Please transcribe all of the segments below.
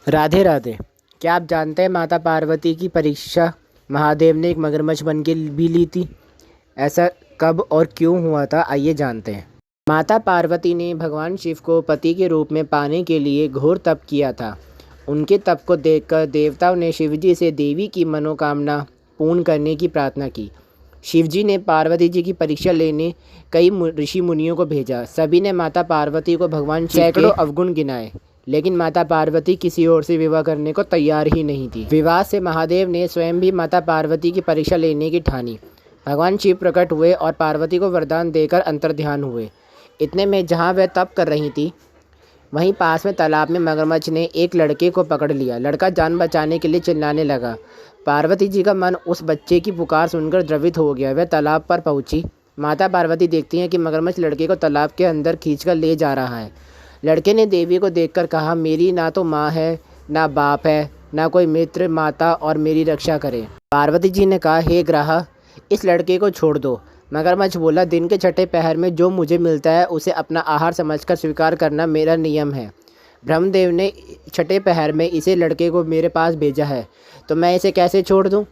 राधे राधे। क्या आप जानते हैं माता पार्वती की परीक्षा महादेव ने एक मगरमच्छ बन के भी ली थी। ऐसा कब और क्यों हुआ था, आइए जानते हैं। माता पार्वती ने भगवान शिव को पति के रूप में पाने के लिए घोर तप किया था। उनके तप को देखकर देवताओं ने शिवजी से देवी की मनोकामना पूर्ण करने की प्रार्थना की। शिवजी ने पार्वती जी की परीक्षा लेने कई ऋषि मुनियों को भेजा। सभी ने माता पार्वती को भगवान शिव सैकड़ों अवगुण गिनाए, लेकिन माता पार्वती किसी और से विवाह करने को तैयार ही नहीं थी। विवाह से महादेव ने स्वयं भी माता पार्वती की परीक्षा लेने की ठानी। भगवान शिव प्रकट हुए और पार्वती को वरदान देकर अंतर्ध्यान हुए। इतने में जहाँ वह तप कर रही थी, वहीं पास में तालाब में मगरमच्छ ने एक लड़के को पकड़ लिया। लड़का जान बचाने के लिए चिल्लाने लगा। पार्वती जी का मन उस बच्चे की पुकार सुनकर द्रवित हो गया। वह तालाब पर पहुंची। माता पार्वती देखती हैं कि मगरमच्छ लड़के को तालाब के अंदर खींचकर ले जा रहा है। लड़के ने देवी को देखकर कहा, मेरी ना तो माँ है, ना बाप है, ना कोई मित्र माता और मेरी रक्षा करे। पार्वती जी ने कहा, हे ग्राह, इस लड़के को छोड़ दो। मगरमच्छ बोला, दिन के छठे पहर में जो मुझे मिलता है उसे अपना आहार समझकर स्वीकार करना मेरा नियम है। ब्रह्मदेव ने छठे पहर में इसे लड़के को मेरे पास भेजा है, तो मैं इसे कैसे छोड़ दूं?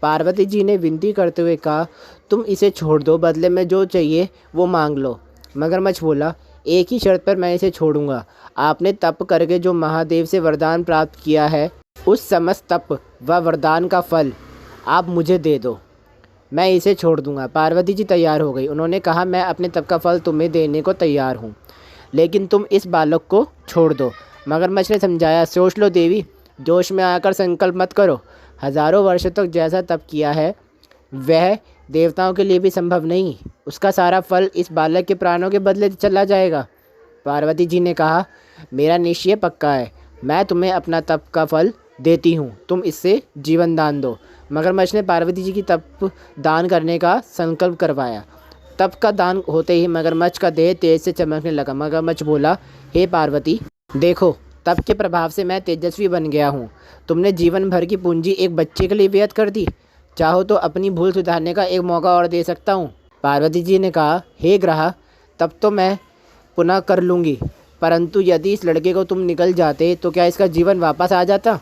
पार्वती जी ने विनती करते हुए कहा, तुम इसे छोड़ दो, बदले में जो चाहिए वो मांग लो। मगरमच्छ बोला, एक ही शर्त पर मैं इसे छोड़ूंगा। आपने तप करके जो महादेव से वरदान प्राप्त किया है, उस समस्त तप व वरदान का फल आप मुझे दे दो, मैं इसे छोड़ दूंगा। पार्वती जी तैयार हो गई। उन्होंने कहा, मैं अपने तप का फल तुम्हें देने को तैयार हूँ, लेकिन तुम इस बालक को छोड़ दो। मगरमच्छ ने समझाया, सोच लो देवी, जोश में आकर संकल्प मत करो। हजारों वर्षों तक जैसा तप किया है वह देवताओं के लिए भी संभव नहीं। उसका सारा फल इस बालक के प्राणों के बदले चला जाएगा। पार्वती जी ने कहा, मेरा निश्चय पक्का है, मैं तुम्हें अपना तप का फल देती हूँ, तुम इससे जीवन दान दो। मगरमच्छ ने पार्वती जी की तप दान करने का संकल्प करवाया। तप का दान होते ही मगरमच्छ का देह तेज से चमकने लगा। मगरमच्छ बोला, हे पार्वती, देखो, तप के प्रभाव से मैं तेजस्वी बन गया हूँ। तुमने जीवन भर की पूंजी एक बच्चे के लिए व्यर्थ कर दी। चाहो तो अपनी भूल सुधारने का एक मौका और दे सकता हूँ। पार्वती जी ने कहा, हे ग्रह, तब तो मैं पुनः कर लूँगी, परंतु यदि इस लड़के को तुम निकल जाते तो क्या इसका जीवन वापस आ जाता?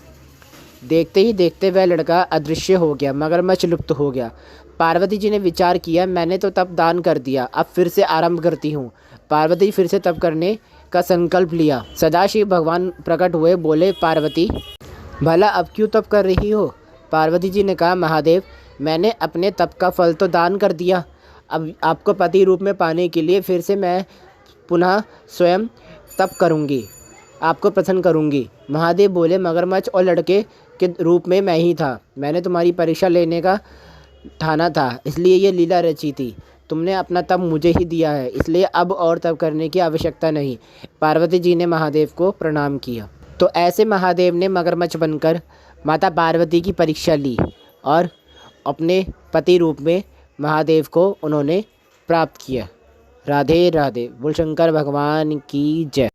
देखते ही देखते वह लड़का अदृश्य हो गया। मगरमच्छ लुप्त हो गया। पार्वती जी ने विचार किया, मैंने तो तप दान कर दिया, अब फिर से आरंभ करती हूँ। पार्वती फिर से तप करने का संकल्प लिया। सदाशिव भगवान प्रकट हुए, बोले, पार्वती, भला अब क्यों तप कर रही हो? पार्वती जी ने कहा, महादेव, मैंने अपने तप का फल तो दान कर दिया, अब आपको पति रूप में पाने के लिए फिर से मैं पुनः स्वयं तप करूँगी, आपको प्रसन्न करूँगी। महादेव बोले, मगरमच्छ और लड़के के रूप में मैं ही था। मैंने तुम्हारी परीक्षा लेने का ठाना था, इसलिए ये लीला रची थी। तुमने अपना तप मुझे ही दिया है, इसलिए अब और तप करने की आवश्यकता नहीं। पार्वती जी ने महादेव को प्रणाम किया। तो ऐसे महादेव ने मगरमच्छ बनकर माता पार्वती की परीक्षा ली और अपने पति रूप में महादेव को उन्होंने प्राप्त किया। राधे राधे। बोल शंकर भगवान की जय।